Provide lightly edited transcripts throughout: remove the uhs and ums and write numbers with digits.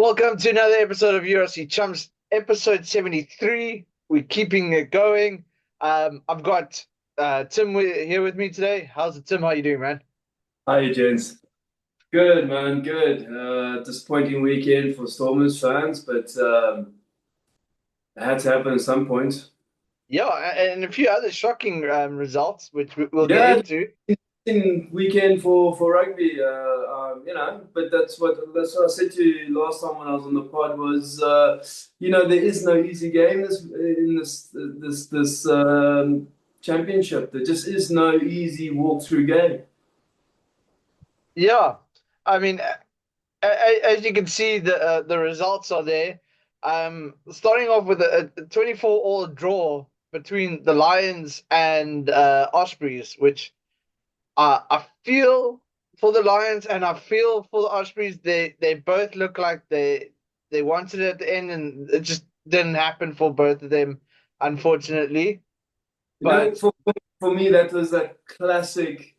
Welcome to another episode of URC Chumps, episode 73. We're keeping it going. I've got Tim here with me today. How's it, Tim? How you doing, man? Hi, gents. Good, man. Good. Disappointing weekend for Stormers fans, but it had to happen at some point. Yeah, and a few other shocking results, which we'll get Yeah, into. interesting weekend for rugby. But that's what I said to you last time when I was on the pod was, there is no easy game in this championship. There just is no easy walk-through game. Yeah, I mean, as you can see, the results are there. Starting off with a 24-all draw between the Lions and Ospreys, which I feel for the Lions and I feel for the Ospreys. They both look like they wanted it at the end, and it just didn't happen for both of them, unfortunately. You know, But for me, that was that classic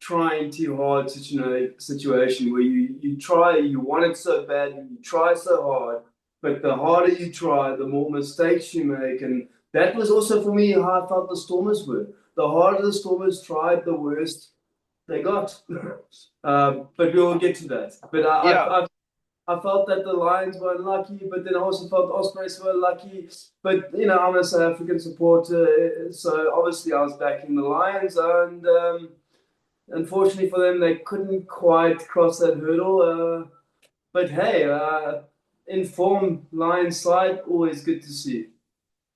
trying too hard situation where you want it so bad, you try so hard, but the harder you try, the more mistakes you make. And that was also for me how I felt the Stormers were. The harder the Stormers tried, the worse they got. But we will get to that. But yeah, I felt that the Lions were unlucky, but then I also felt Ospreys were lucky. But I'm a South African supporter, so obviously I was backing the Lions, and unfortunately for them, they couldn't quite cross that hurdle. But hey, informed Lions side, always good to see.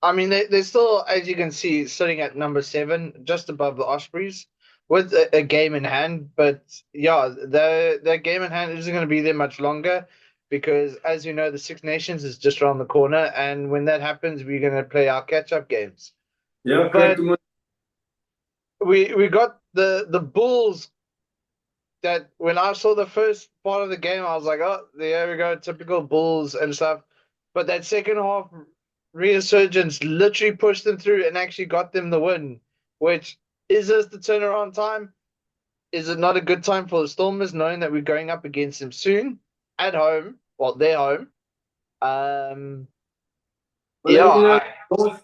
I mean they're still, as you can see, sitting at number 7, just above the Ospreys, with a game in hand. But yeah, the game in hand isn't going to be there much longer because, as you know, the Six Nations is just around the corner, and when that happens, we're going to play our catch-up games. Yeah, correct. But we got the Bulls. That when I saw the first part of the game, I was like, oh, there we go, typical Bulls and stuff. But that second half resurgence literally pushed them through and actually got them the win. Which, is this the turnaround time? Is it not a good time for the Stormers, knowing that we're going up against them soon at home? Well, they're home. Um, Well, yeah,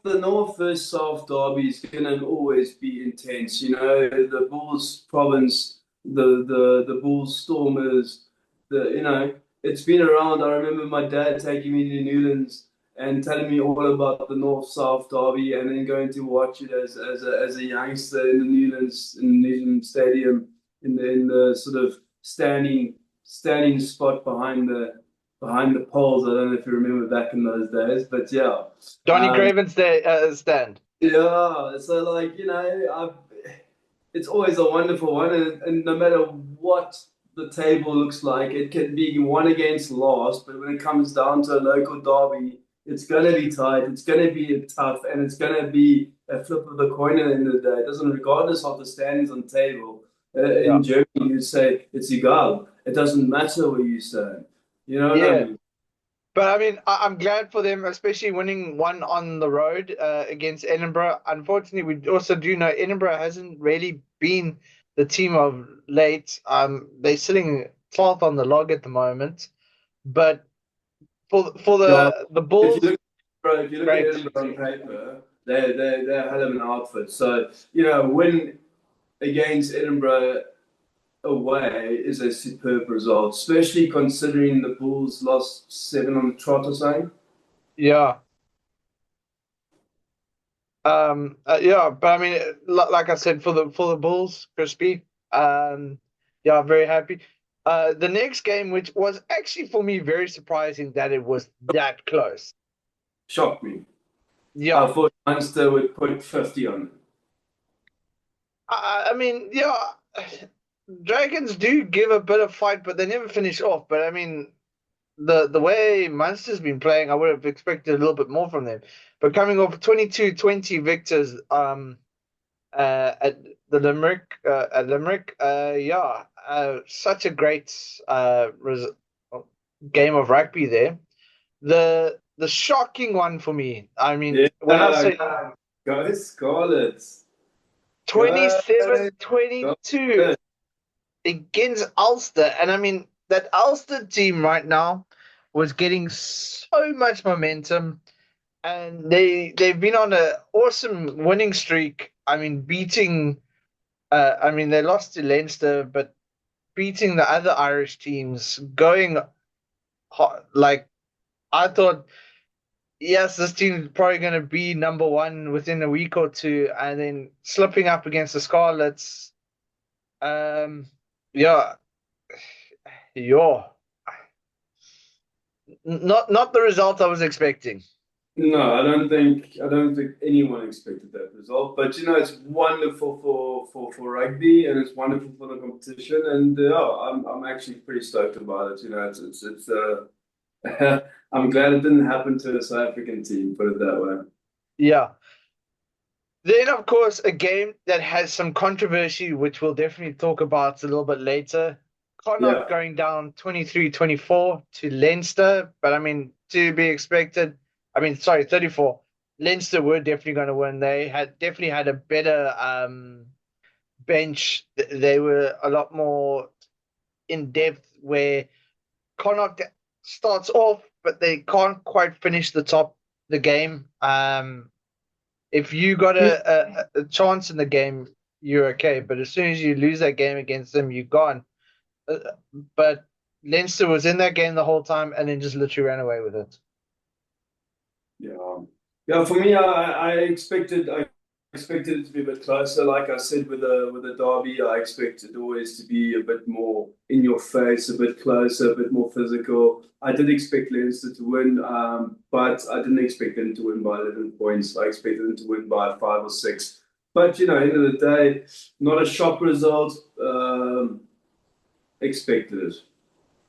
the North versus South derby is going to always be intense. The Bulls province, the Bulls Stormers, it's been around. I remember my dad taking me to Newlands and telling me all about the North South derby, and then going to watch it as a youngster in the Newlands Stadium in the sort of standing spot behind the poles. I don't know if you remember back in those days, but yeah. Johnny Um, Craven's stand. yeah, so it's always a wonderful one, and no matter what the table looks like, it can be one against last, but when it comes down to a local derby, it's going to be tight, it's going to be tough, and it's going to be a flip of the coin at the end of the day. It doesn't, regardless of the standings on table. Yeah. In Germany, you say it's egal. It doesn't matter where you stand. You know what I Yeah. mean? But I mean, I'm glad for them, especially winning one on the road against Edinburgh. Unfortunately, we also do know Edinburgh hasn't really been the team of late. They're sitting 12th on the log at the moment. But for Yeah, the if you Bulls, look, bro, if you look at great. Edinburgh on paper, they're a hell of an outfit. So win against Edinburgh away is a superb result, especially considering the Bulls lost 7 on the trot or something. Yeah. Yeah, but I mean, like I said, for the Bulls, crispy. Yeah, very happy. The next game, which was actually for me very surprising that it was that close. Shocked me. I Yeah, thought Munster would put 50 on them. I mean, yeah, Dragons do give a bit of fight, but they never finish off. But I mean, the way Munster's been playing, I would have expected a little bit more from them. But coming off 22-20 victors, at the Limerick, yeah, such a great game of rugby there. The shocking one for me, I mean, when I Yeah, say go Scarlets. Go, 27-22 go. against Ulster, and I mean that Ulster team right now. was getting so much momentum, and they've been on an awesome winning streak. I mean, beating. I mean, they lost to Leinster, but beating the other Irish teams, going like I thought. Yes, this team's probably going to be number one within a week or two, and then slipping up against the Scarlets. Yeah, yeah, not the result I was expecting. No, I don't think anyone expected that result. But it's wonderful for rugby, and it's wonderful for the competition. And I'm actually pretty stoked about it. I'm glad it didn't happen to a South African team. Put it that way. Yeah. Then, of course, a game that has some controversy, which we'll definitely talk about a little bit later. Connacht Yeah. going down 23-24 to Leinster, but I mean, to be expected. I mean, sorry, 34. Leinster were definitely going to win. They had definitely had a better bench. They were a lot more in depth, where Connacht starts off, but they can't quite finish the game. If you got a chance in the game, you're okay. But as soon as you lose that game against them, you're gone. Uh, But Leinster was in that game the whole time and then just literally ran away with it. Yeah, yeah. For me, I expected it to be a bit closer. Like I said, with the derby, I expected always to be a bit more in your face, a bit closer, a bit more physical. I did expect Leinster to win, but I didn't expect them to win by 11 points. I expected them to win by 5 or 6. But end of the day, not a shock result. Expected it.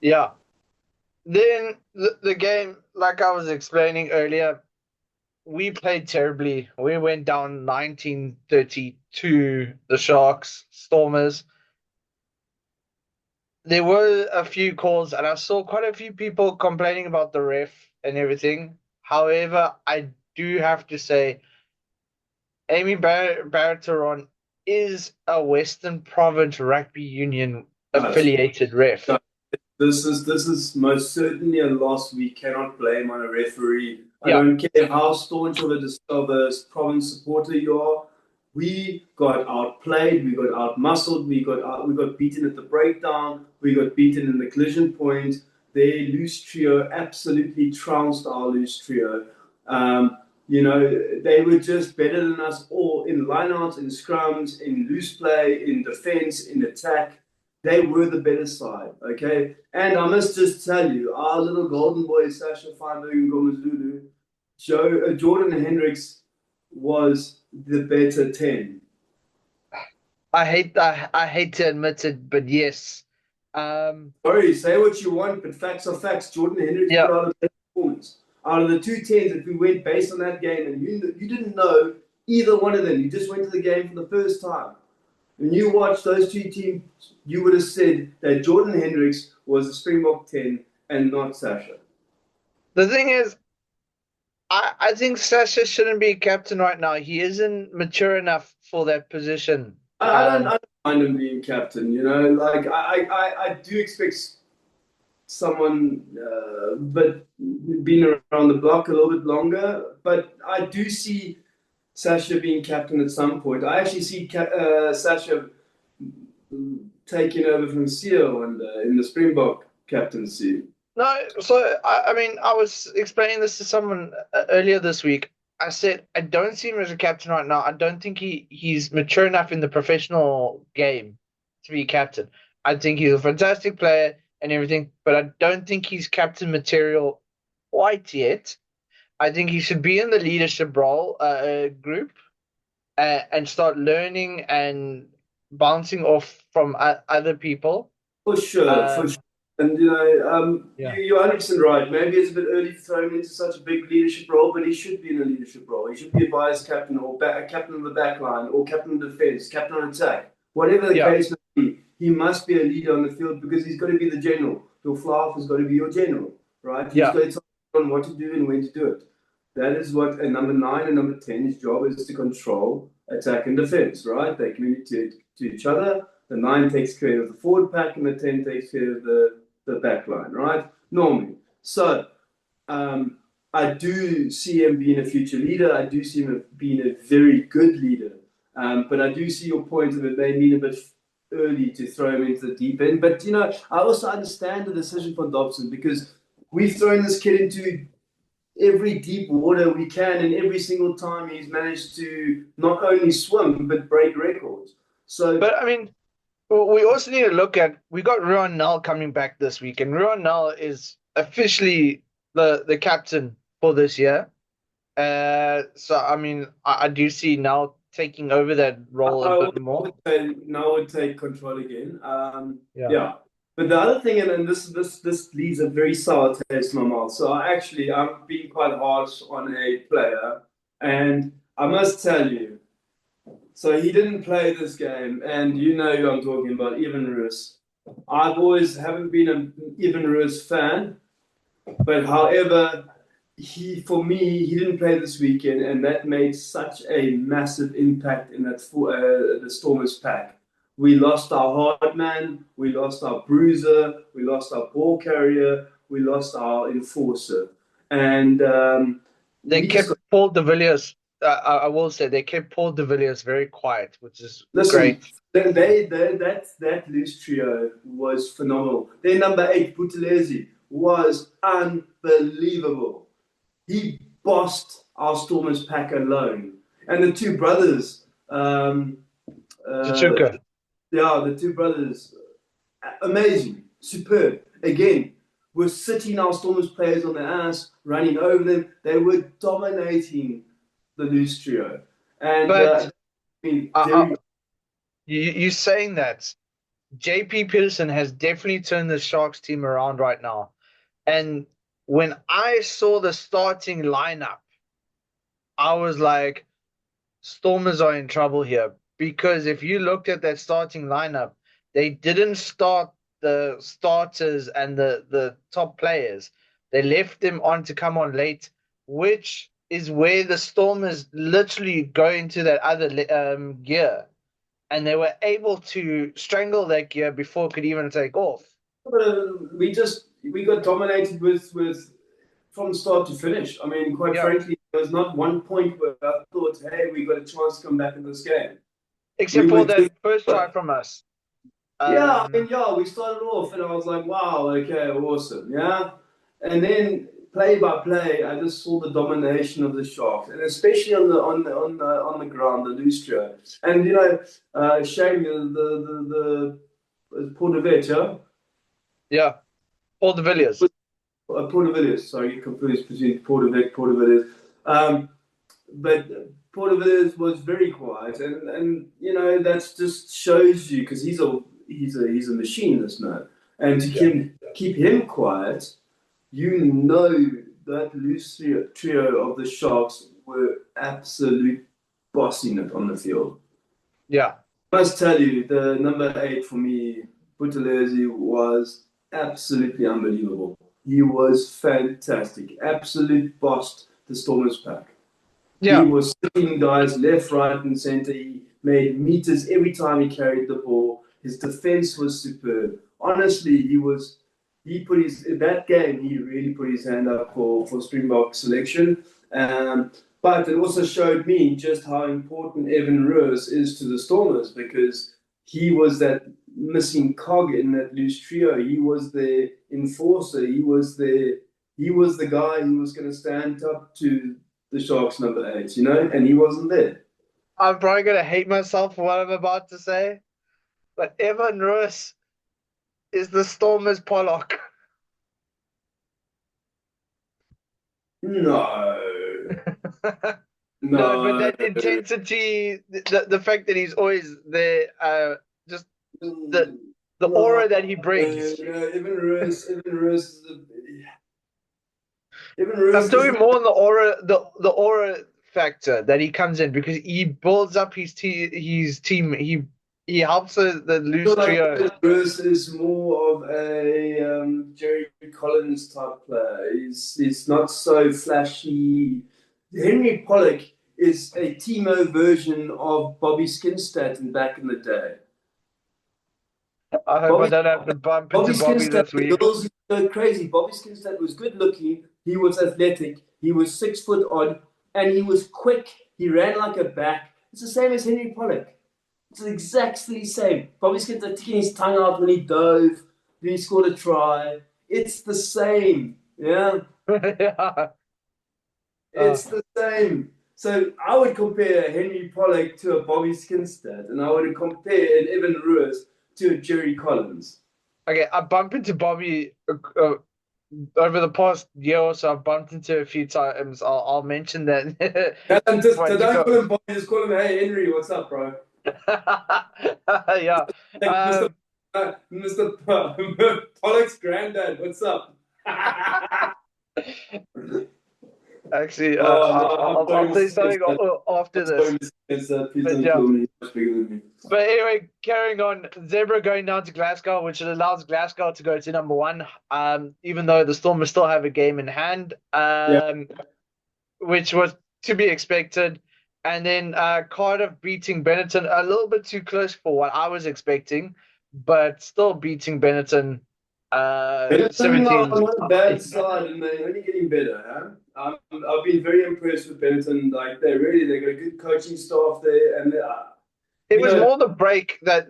Yeah. Then the game, like I was explaining earlier, we played terribly. We went down 19-30 to the Sharks, Stormers. There were a few calls, and I saw quite a few people complaining about the ref and everything. However, I do have to say, Amy Barrett is a Western Province Rugby Union Yes. affiliated ref. This is most certainly a loss we cannot blame on a referee. I Yeah, don't care how staunch of a province supporter you are. We got outplayed, we got outmuscled, we got beaten at the breakdown, we got beaten in the collision point. Their loose trio absolutely trounced our loose trio. They were just better than us all in lineouts, in scrums, in loose play, in defense, in attack. They were the better side, okay? And I must just tell you, our little golden boy, Sasha Feinberg and Gomezulu, Jordan Hendricks was the better 10. I hate to admit it, but yes. Sorry, say what you want, but facts are facts. Jordan Hendricks Yeah, put out a better performance. Out of the two tens that we went based on that game, and you didn't know either one of them. You just went to the game for the first time. When you watched those two teams, you would have said that Jordan Hendricks was a Springbok 10 and not Sasha. the thing is, I think Sasha shouldn't be captain right now. He isn't mature enough for that position. I don't mind him being captain, like I do expect someone but being around the block a little bit longer, but I do see Sasha being captain at some point. I actually see Sasha taking over from Seal and in the Springbok captaincy. No, so I mean, I was explaining this to someone earlier this week. I said I don't see him as a captain right now. I don't think he's mature enough in the professional game to be captain. I think he's a fantastic player and everything, but I don't think he's captain material quite yet. I think he should be in the leadership role group and start learning and bouncing off from other people. For sure, for Um, sure. And yeah, you're 100% right. Maybe it's a bit early to throw him into such a big leadership role, but he should be in a leadership role. He should be a vice captain or captain of the back line or captain of defense, captain on attack. Whatever the yeah, case may be, he must be a leader on the field because he's got to be the general. Your fly has got to be your general, right? He's yeah, got to tell everyone what to do and when to do it. That is what a number 9 and number 10's job is, to control attack and defense, right? They communicate to each other. The 9 takes care of the forward pack and the 10 takes care of the back line, right? Normally. So I do see him being a future leader. I do see him being a very good leader. But I do see your point of it may mean a bit early to throw him into the deep end. But, I also understand the decision from Dobson because we've thrown this kid into every deep water we can, and every single time he's managed to not only swim, but break records. So, But I mean, we also need to look at, we got Ruan Null coming back this week, and Ruan Null is officially the captain for this year. So I mean, I do see now taking over that role a bit more. would say now would take control again. Yeah. Yeah. But the other thing, and this leaves a very sour taste in my mouth. So I'm being quite harsh on a player, and I must tell you, so he didn't play this game, and you know who I'm talking about, Evan Roos. I've always haven't been an Evan Roos fan, but however, for me, he didn't play this weekend, and that made such a massive impact in that the Stormers pack. We lost our hard man, we lost our bruiser, we lost our ball carrier, we lost our enforcer, and They kept Paul de Villiers. I will say they kept Paul de Villiers very quiet, which is great. That loose trio was phenomenal. Their number 8, Buthelezi, was unbelievable. He bossed our Stormers pack alone. And the two brothers, Chichuka. the two brothers, amazing, superb. Again, were sitting our Stormers players on their ass, running over them. They were dominating the loose trio. And But you saying that JP Peterson has definitely turned the Sharks team around right now. And when I saw the starting lineup, I was like, Stormers are in trouble here. Because if you looked at that starting lineup, they didn't start the starters and the top players. They left them on to come on late, which is where the Stormers literally go into that other gear. And they were able to strangle that gear before it could even take off. We got dominated with from start to finish. I mean, quite frankly, there was not one point where I thought, hey, we got a chance to come back in this game. Except for that first try from us. We started off and I was like, wow, okay, awesome, yeah. And then play by play, I just saw the domination of the Sharks, and especially on the ground, the loose trio. And shame the Port de Villiers, yeah. Yeah, Paul de Villiers. Port de Villiers, sorry, you confused between Port de Villiers. But Port de Villiers was very quiet, and that just shows you, because he's a machine, this man, and to keep him quiet, that loose trio of the Sharks were absolute bossing it on the field. Yeah, I must tell you, the number 8 for me, Buthelezi, was absolutely unbelievable. He was fantastic. Absolute bossed the Stormers pack. Yeah. He was sitting guys left, right, and center. He made meters every time he carried the ball. His defense was superb. Honestly, he really put his hand up for Springbok selection. But it also showed me just how important Evan Roos is to the Stormers, because he was that missing cog in that loose trio. He was the enforcer. He was the guy who was going to stand up to the Sharks number 8, and he wasn't there. I'm probably going to hate myself for what I'm about to say, but Evan Roos is the Stormers Pollock. No. No, but that intensity, the fact that he's always there, just the aura that he brings. Evan Roos is I'm talking more on the aura, the aura factor that he comes in, because he builds up his team. He helps the loose trio. Evan Roos is more of a Jerry Collins type player. He's not so flashy. Henry Pollock is a Timo version of Bobby Skinstad back in the day. I hope I Bobby don't have to bump into Bobby Bobby Skinstad, this the week. girls go crazy. Bobby Skinstad was good looking. He was athletic. He was 6 foot odd, and he was quick. He ran like a bat. It's the same as Henry Pollock. It's exactly the same. Bobby Skinstad taking his tongue out when he dove. Then he scored a try. It's the same. Yeah, Yeah. it's the same. So I would compare a Henry Pollock to a Bobby Skinstad, and I would compare an Evan Ruiz to a Jerry Collins. Okay, I bumped into Bobby over the past year or so. I've bumped into a few times. I'll mention that. And just What you don't call got? him Bobby, just call him, hey Henry, what's up, bro? Yeah. Like Mr. Pollock's granddad, what's up? Actually, Oh no, I'm I'll sorry, say Mr. something Skinstad. after I'm sorry, this. Mr. Skinstad. Please But don't yeah. kill me. You're much bigger than me. But anyway, carrying on, Zebra going down to Glasgow, which allows Glasgow to go to number one. Even though the Stormers still have a game in hand, Yeah. which was to be expected. And then Cardiff beating Benetton a little bit too close for what I was expecting, but still beating Benetton Benetton are 17. not a bad side, and they're only getting better. Huh? I've been very impressed with Benetton. Like they got a good coaching staff there, and It you was know, more the break that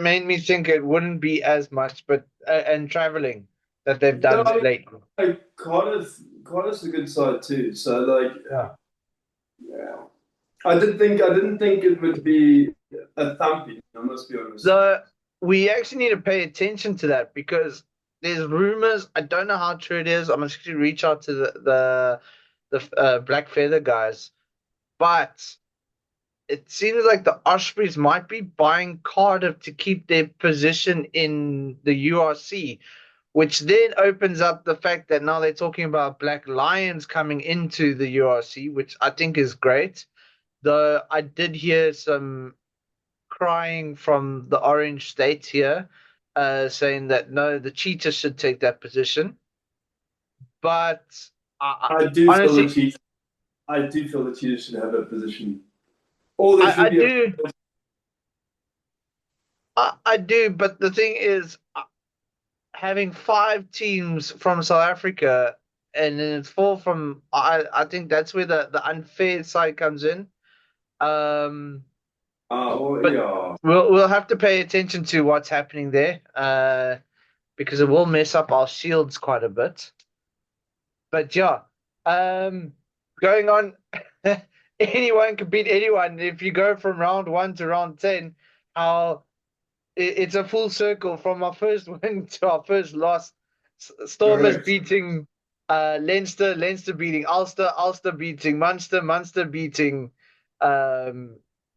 made me think it wouldn't be as much, but and traveling that they've yeah, done I mean, lately. like Cardiff's a good side too. So like, Yeah. yeah, I didn't think it would be a thumping. I must be honest. So we actually need to pay attention to that because there's rumors. I don't know how true it is. I'm going to reach out to the Black Feather guys, but it seems like the Ospreys might be buying Cardiff to keep their position in the URC, which then opens up the fact that now they're talking about Black Lions coming into the URC, which I think is great. Though I did hear some crying from the Orange State here, saying that no, the Cheetahs should take that position. But I do feel the honestly, Chiefs. I do feel the Chiefs should have a position, or there I should be a. do, I do. But the thing is, having five teams from South Africa and then it's four from, I think that's where the unfair side comes in. Um, Well, but yeah. we'll have to pay attention to what's happening there, because it will mess up our shields quite a bit. But yeah, um, going on, anyone can beat anyone. If you go from round one to round 10, how it's a full circle from our first win to our first loss. Stormers Correct. beating Leinster, Leinster beating Ulster, Ulster beating Munster, Munster beating um,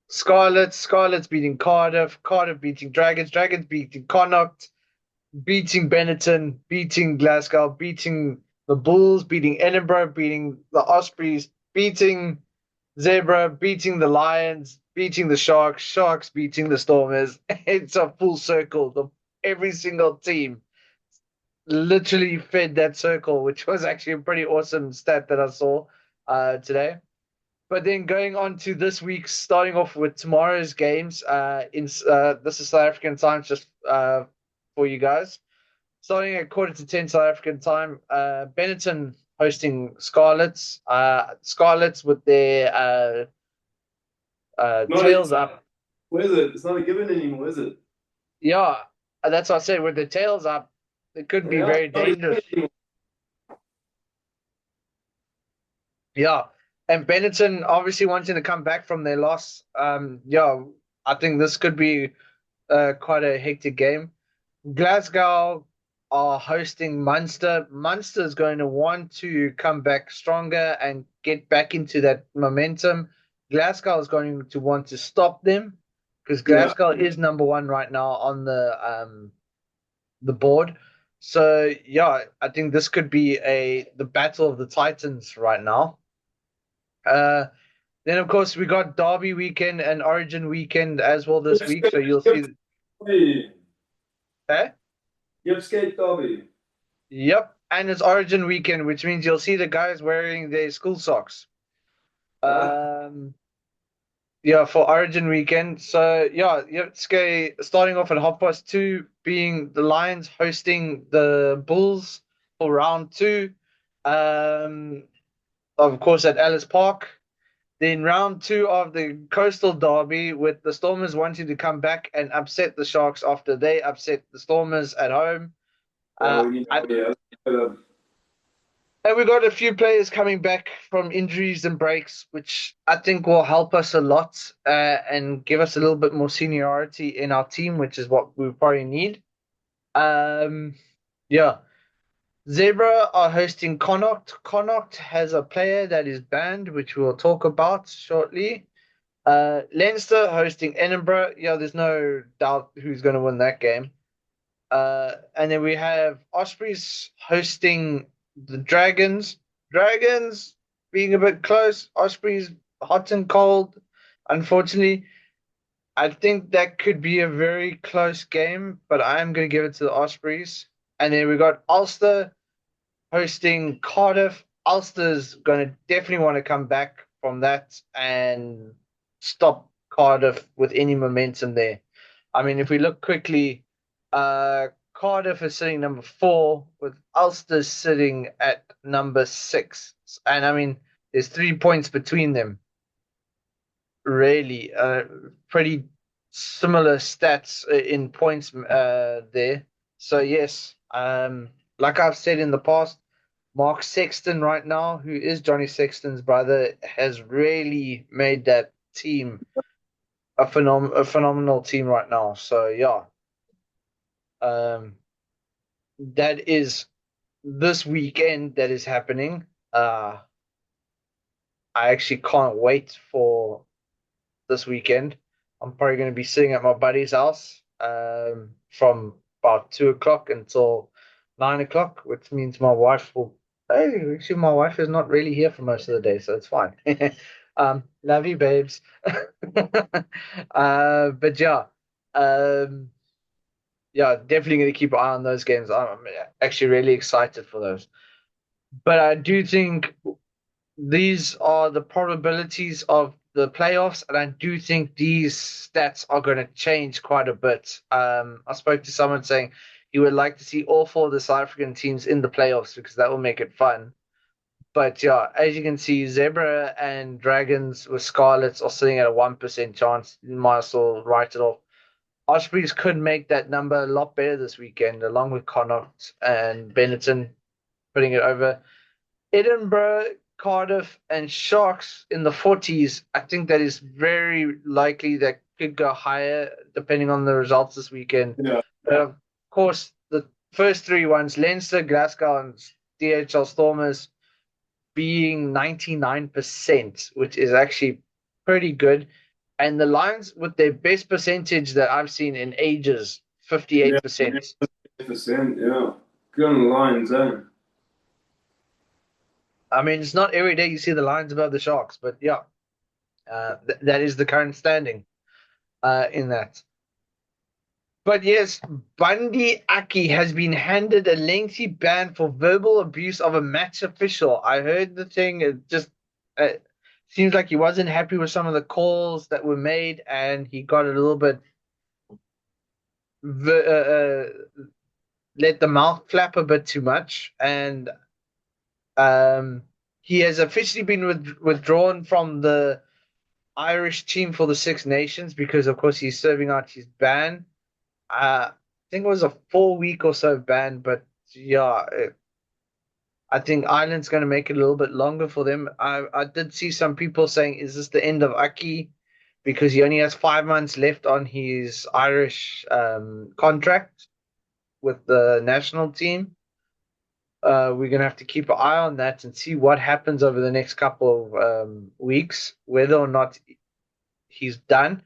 Scarlets, Scarlets beating Cardiff, Cardiff beating Dragons, Dragons beating Connacht, beating Benetton, beating Glasgow, beating the Bulls, beating Edinburgh, beating the Ospreys, beating Zebra, beating the Lions, beating the Sharks, Sharks beating the Stormers. It's a full circle. Every single team literally fed that circle, which was actually a pretty awesome stat that I saw today. But then going on to this week's, starting off with tomorrow's games. This is South African time, just for you guys. Starting at 9:45 South African time, Benetton hosting Scarlets. Scarlets with their Not a, tails up. where is it? It's not a given anymore, is it? Yeah, that's what I said. With the tails up, it could be Yeah, very it's not a dangerous. given anymore. Yeah, and Benetton obviously wanting to come back from their loss. Yeah, I think this could be quite a hectic game. Glasgow are hosting Munster. Munster is going to want to come back stronger and get back into that momentum. Glasgow is going to want to stop them because Yeah. Glasgow is number one right now on the board. So yeah, I think this could be the battle of the Titans right now. Uh, then of course we got Derby weekend and Origin weekend as well this week. So you'll see. Derby. Eh? Skate Derby. Yep, and it's Origin weekend, which means you'll see the guys wearing their school socks. Ah, Um, Yeah, for Origin weekend. So yeah, Yepske starting off at 2:30, being the Lions hosting the Bulls for round two. Um, of course at Ellis Park. Then round two of the Coastal Derby with the Stormers wanting to come back and upset the Sharks after they upset the Stormers at home. Yeah, Uh, we need. I, Yeah, and we got a few players coming back from injuries and breaks, which I think will help us a lot and give us a little bit more seniority in our team, which is what we probably need. Um, yeah. Zebra are hosting Connacht. Connacht has a player that is banned, which we'll talk about shortly. Leinster hosting Edinburgh. Yeah, there's no doubt who's going to win that game. And then we have Ospreys hosting the Dragons. Dragons being a bit close. Ospreys hot and cold. Unfortunately, I think that could be a very close game, but I am going to give it to the Ospreys. And then we got Ulster hosting Cardiff. Ulster's going to definitely want to come back from that and stop Cardiff with any momentum there. I mean, if we look quickly, Cardiff is sitting number 4, with Ulster sitting at number 6. And I mean, there's 3 points between them, really. Pretty similar stats in points there. So, yes, like I've said in the past, Mark Sexton right now, who is Johnny Sexton's brother, has really made that team a phenomenal team right now. So yeah, um, that is this weekend that is happening. I actually can't wait for this weekend. I'm probably going to be sitting at my buddy's house from about 2 o'clock until 9 o'clock, which means my wife will. Hey, actually, my wife is not really here for most of the day, so it's fine. Love you, babes. But yeah, um, yeah, definitely going to keep an eye on those games. I'm actually really excited for those. But I do think these are the probabilities of the playoffs, and I do think these stats are going to change quite a bit. I spoke to someone saying he would like to see all 4 of the South African teams in the playoffs because that will make it fun. But yeah, as you can see, Zebra and Dragons with Scarlets are sitting at a 1% chance. You might as well write it off. Ospreys could make that number a lot better this weekend, along with Connacht and Benetton putting it over. Edinburgh, Cardiff, and Sharks in the 40s. I think that is very likely that could go higher depending on the results this weekend. yeah. But of course, the first 3 ones, Leinster, Glasgow, and DHL Stormers, being 99%, which is actually pretty good. And the Lions with their best percentage that I've seen in ages, Yeah, 58%. 100%. Yeah, good on the lines, eh? I mean, it's not every day you see the Lions above the Sharks, but yeah, that is the current standing in that. But yes, Bundy Aki has been handed a lengthy ban for verbal abuse of a match official. I heard the thing. It just uh, seems like he wasn't happy with some of the calls that were made, and he got a little bit let the mouth flap a bit too much, and um, he has officially been withdrawn from the Irish team for the Six Nations because, of course, he's serving out his ban. I think it was a 4 week or so ban, but yeah, I think Ireland's going to make it a little bit longer for them. I did see some people saying, "Is this the end of Aki?" Because he only has 5 months left on his Irish contract with the national team. We're going to have to keep an eye on that and see what happens over the next couple of weeks, whether or not he's done.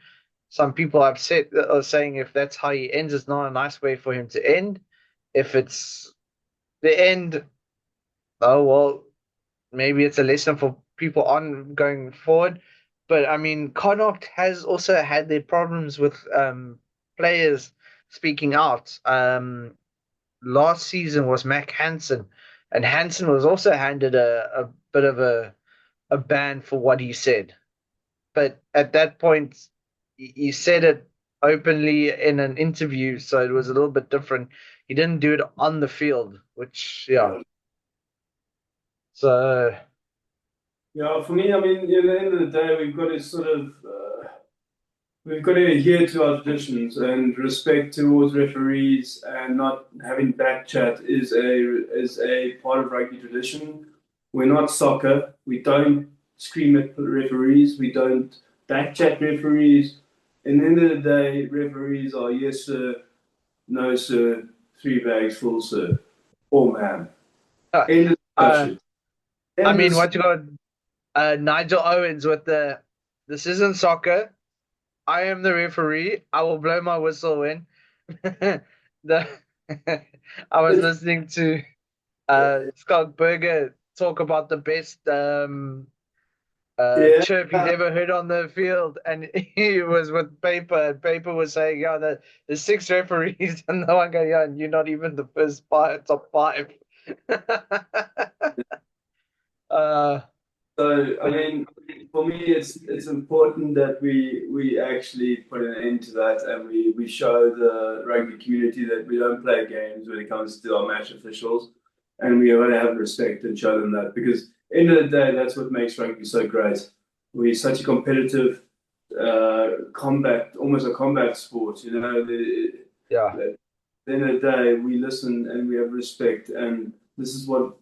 Some people have said are saying if that's how he ends, it's not a nice way for him to end. If it's the end, oh well, maybe it's a lesson for people on going forward. But I mean, Connacht has also had their problems with players speaking out. Last season was Mac Hansen, and Hansen was also handed a bit of a ban for what he said. but at that point, he said it openly in an interview, so it was a little bit different. He didn't do it on the field, which, yeah. So, Yeah, for me, I mean, at the end of the day, we've got to adhere to our traditions, and respect towards referees and not having back chat is a part of rugby tradition. We're not soccer. We don't scream at referees. We don't back chat referees. At the end of the day, referees are yes sir, no sir, three bags full sir, or ma'am. uh, End of uh, discussion. I End mean, of what you got? Nigel Owens with the "This isn't soccer. I am the referee. I will blow my whistle when." the I was listening to Scott Berger talk about the best yeah. chirp he's ever heard on the field, and he was with Paper, and Paper was saying, "Yeah, the six referees," and no one going, "Yeah, and you're not even the first five, top five." uh, So, I but mean, for me, it's important that we actually put an end to that, and we show the rugby community that we don't play games when it comes to our match officials, and we want to have respect and show them that, because end of the day, that's what makes rugby so great. We're such a competitive, almost a combat sport. You know, yeah, at the end of the day, we listen and we have respect, and this is what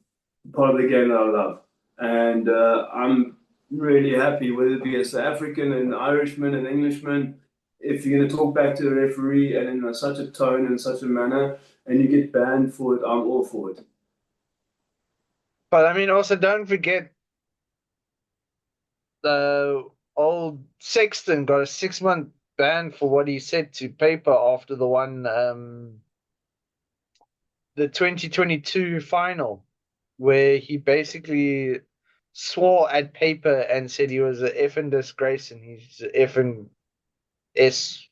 part of the game that I love. And I'm really happy, whether it be a South African, an Irishman, an Englishman, if you're going to talk back to the referee and in such a tone and such a manner, and you get banned for it, I'm all for it. but I mean, also don't forget the old Sexton got a 6-month ban for what he said to Paper after the 2022 final, where he basically swore at Paper and said he was an effing disgrace and he's an effing S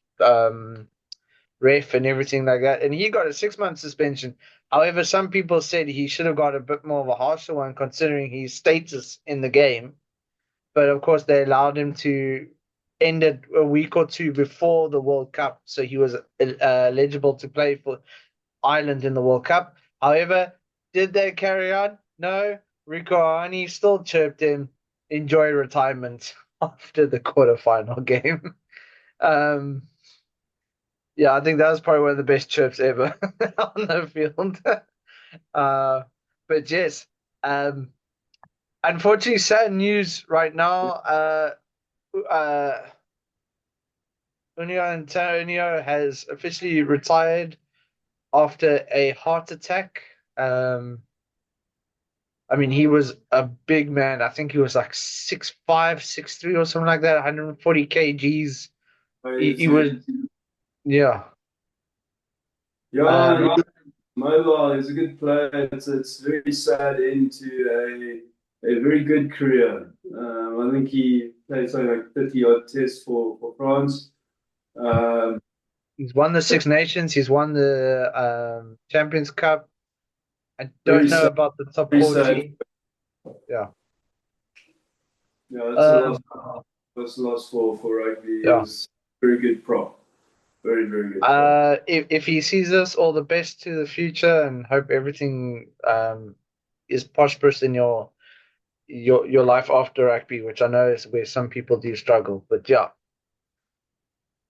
ref and everything like that. And he got a 6-month suspension. However, some people said he should have got a bit more of a harsher one considering his status in the game. But of course, they allowed him to end it a week or two before the World Cup, so he was eligible to play for Ireland in the World Cup. However, did they carry on? No. Rico Arani still chirped him, enjoy retirement after the quarterfinal game. Um, yeah, I think that was probably one of the best chirps ever on the field. uh, but yes, um, unfortunately, sad news right now. Uh, Unio Antonio has officially retired after a heart attack. Um, I mean, he was a big man. I think he was like 6'5", 6'3", or something like that, 140 kgs. He was, yeah. Yeah, Um, Mobile is a good player. It's very sad into a very good career. I think he played something like 30 odd tests for France. Um, he's won the Six Nations. He's won the Champions Cup. I very don't know sad, about the top very sad. 40. Yeah. Yeah, that's a loss. Um, That's a loss for rugby. He yeah. was very good prop. Very, very good prop. If he sees this, all the best to the future, and hope everything is prosperous in your life after rugby, which I know is where some people do struggle. But yeah,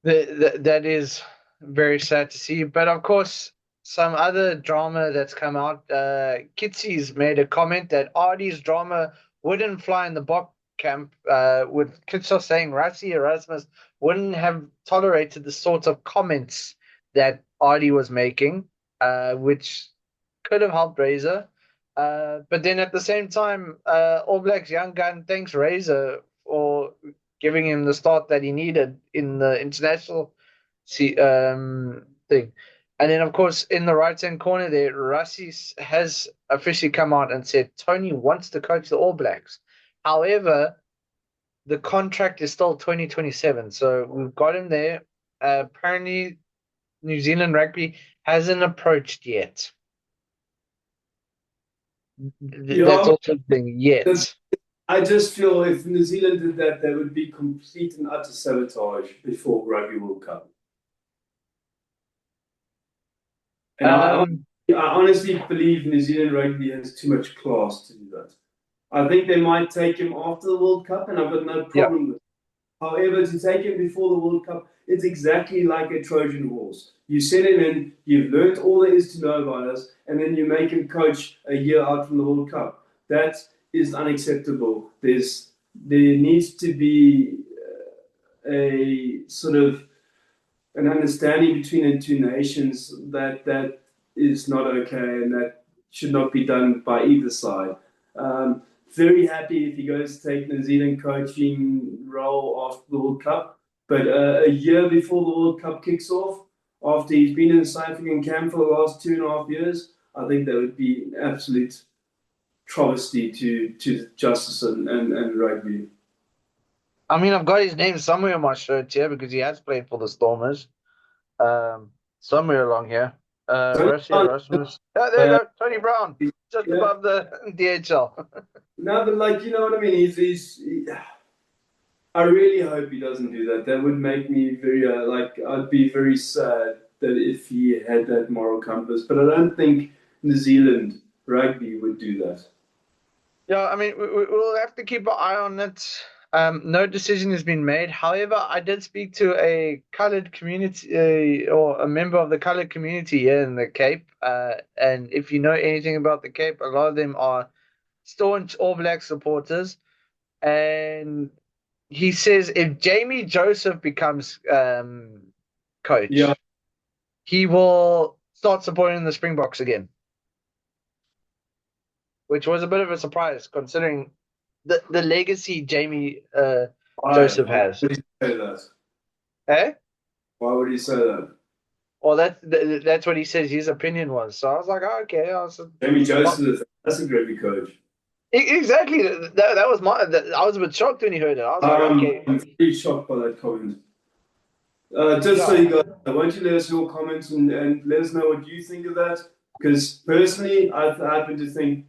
that is very sad to see. But of course, some other drama that's come out. Kitsy's made a comment that Artie's drama wouldn't fly in the Bok camp. With Kitso saying Rassie Erasmus wouldn't have tolerated the sorts of comments that Artie was making, which could have helped Razor. But then at the same time, All Blacks young gun thanks Razor for giving him the start that he needed in the international thing. And then, of course, in the right hand corner there, Rassie has officially come out and said Tony wants to coach the All Blacks. However, the contract is still 2027, so we've got him there. Apparently, New Zealand rugby hasn't approached yet. That's Yeah, also the thing. that's Yet. I just feel if New Zealand did that, there would be complete and utter sabotage before Rugby World Cup. And Um, I honestly believe New Zealand rugby has too much class to do that. I think they might take him after the World Cup, and I've got no yeah. problem with it. However, to take him before the World Cup, it's exactly like a Trojan horse. You send him in, you've learned all there is to know about us, and then you make him coach a year out from the World Cup. That is unacceptable. There needs to be a sort of an understanding between the two nations that is not okay and that should not be done by either side. Very happy if he goes to take New Zealand coaching role after the World Cup, but a year before the World Cup kicks off, after he's been in the South African camp for the last 2.5 years, I think that would be an absolute travesty to justice and rugby. I mean, I've got his name somewhere on my shirt here because he has played for the Stormers. Somewhere along here. Where's he? Erasmus? Yeah, there you go. Tony Brown, just Yeah. above the DHL. No, but like you know what I mean. I really hope he doesn't do that. That would make me very I'd be very sad that if he had that moral compass. But I don't think New Zealand rugby would do that. Yeah, I mean, we'll have to keep an eye on it. No decision has been made. However, I did speak to a colored community or a member of the colored community here in the Cape. And if you know anything about the Cape, a lot of them are staunch All Black supporters. And he says if Jamie Joseph becomes coach, Yeah. he will start supporting the Springboks again, which was a bit of a surprise considering the legacy Jamie Joseph has. Why would he say that? Eh? Why would he say that? Well, that's what he says his opinion was. So I was like, oh, okay. Jamie Joseph, that's a rugby coach. Exactly. That was I was a bit shocked when he heard it. I was like, okay. I'm pretty shocked by that comment. So you guys, won't you let us your comments and let us know what you think of that? Because personally, I happen to think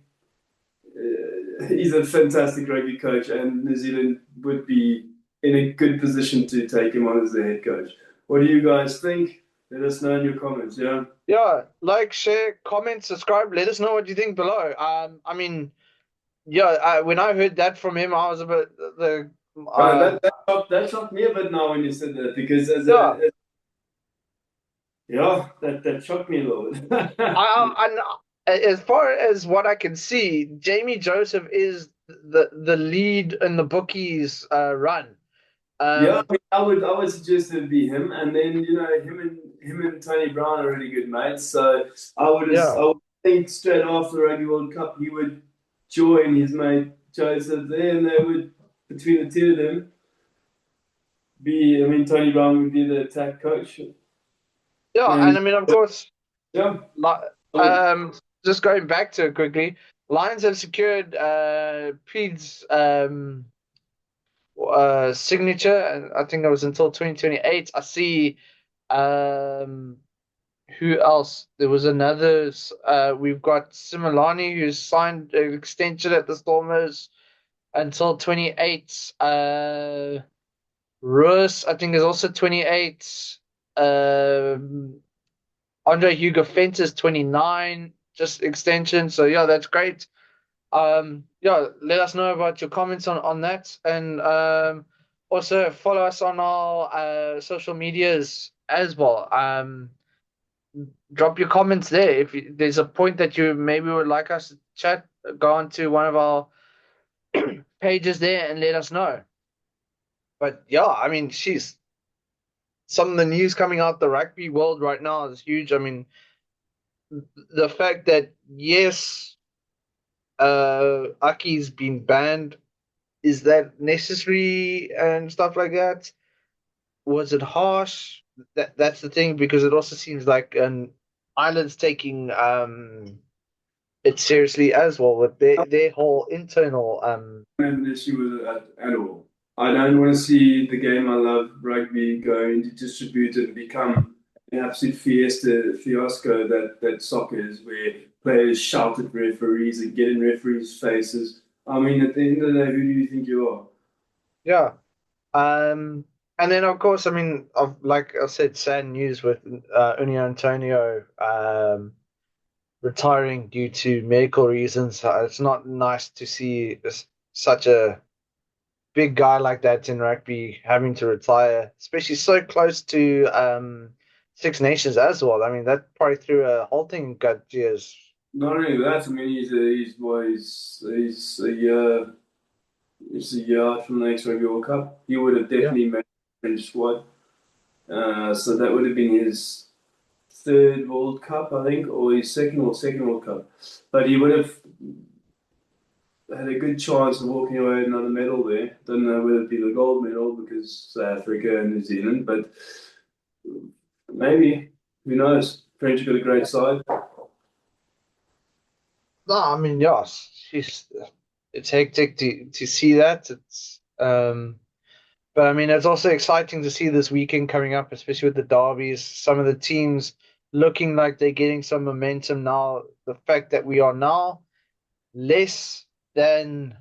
he's a fantastic rugby coach, and New Zealand would be in a good position to take him on as their head coach. What do you guys think? Let us know in your comments. Yeah. Yeah. Like, share, comment, subscribe. Let us know what you think below. I mean, yeah. When I heard that from him, I was a bit That shocked me a bit now when you said that because that shocked me a little bit. As far as what I can see, Jamie Joseph is the lead in the bookies run. I would suggest it be him, and then you know him and Tony Brown are really good mates. So I would think straight after the Rugby World Cup he would join his mate Joseph there, and they would between the two of them Tony Brown would be the attack coach. Yeah, and I mean of course, yeah. Just going back to it quickly, Lions have secured Pete's signature, and I think it was until 2028. I see who else? There was another. We've got Similani who's signed an extension at the Stormers until 28. Russ, I think, is also 28. Andre Hugo Fences 29, just extension. So yeah, that's great. Let us know about your comments on that, and also follow us on our social medias as well. Drop your comments there if there's a point that you maybe would like us to chat. Go on to one of our pages there and let us know. But yeah, I mean, some of the news coming out the rugby world right now is huge. I mean, the fact that yes, Aki's been banned, is that necessary and stuff like that? Was it harsh? That's the thing, because it also seems like an Ireland's taking it seriously as well with their whole internal I don't have an issue with it at all. I don't want to see the game I love, rugby, go into distributed and become an absolute fiasco that soccer is, where players shout at referees and get in referees' faces. I mean, at the end of the day, who do you think you are? Yeah. And then of course, I mean, like I said, sad news with Uni Antonio retiring due to medical reasons. It's not nice to see such a big guy like that in rugby having to retire, especially so close to Six Nations as well. I mean, that probably threw a halting gut gears. Not only that, I mean, he's a year out from the next Rugby World Cup. He would have Yeah. definitely made the French squad. So that would have been his third World Cup, I think, or his second World Cup. But he would have had a good chance of walking away with another medal there. Don't know whether it'd be the gold medal because South Africa and New Zealand, but maybe. Who knows? French got a great side. No, I mean, yes, it's hectic to see that. But I mean, it's also exciting to see this weekend coming up, especially with the derbies. Some of the teams looking like they're getting some momentum now. The fact that we are now less than,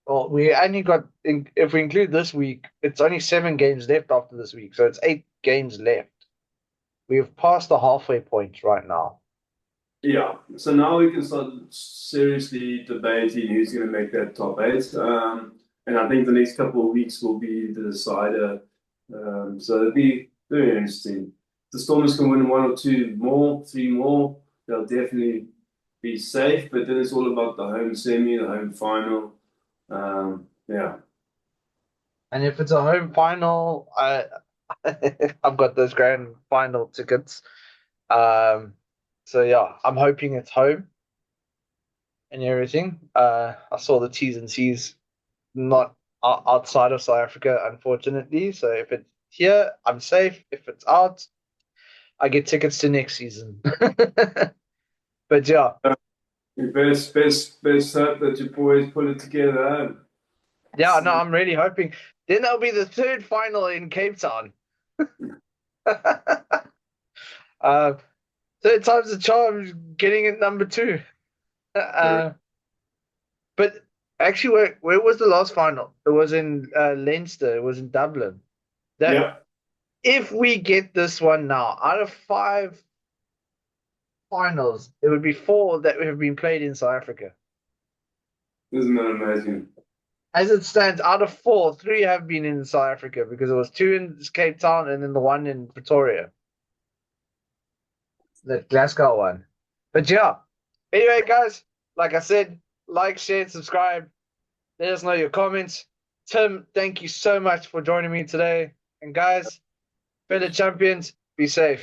well, we only got, if we include this week, it's only 7 games left after this week. So it's 8 games left. We've passed the halfway point right now. Yeah, so now we can start seriously debating who's going to make that top eight. And I think the next couple of weeks will be the decider. So it'll be very interesting. The Stormers can win one or two more, three more. They'll definitely be safe, but then it's all about the home semi, the home final. Yeah. And if it's a home final, I've got those grand final tickets. So yeah, I'm hoping it's home and everything. I saw the T's and C's not outside of South Africa, unfortunately. So if it's here, I'm safe. If it's out, I get tickets to next season. But yeah, Best hope that your boys put it together. yeah, no, I'm really hoping. Then that'll be the third final in Cape Town. Third time's the charm, getting it number 2. But actually, where was the last final? It was in Leinster. It was in Dublin. That Yeah. If we get this one now, out of 5 finals, it would be 4 that have been played in South Africa. Isn't that amazing? As it stands, out of 4, 3 have been in South Africa because it was 2 in Cape Town and then the one in Pretoria, the Glasgow one. But yeah, anyway, guys, like I said, like, share, subscribe. Let us know your comments. Tim, thank you so much for joining me today. And guys, fellow champions, be safe.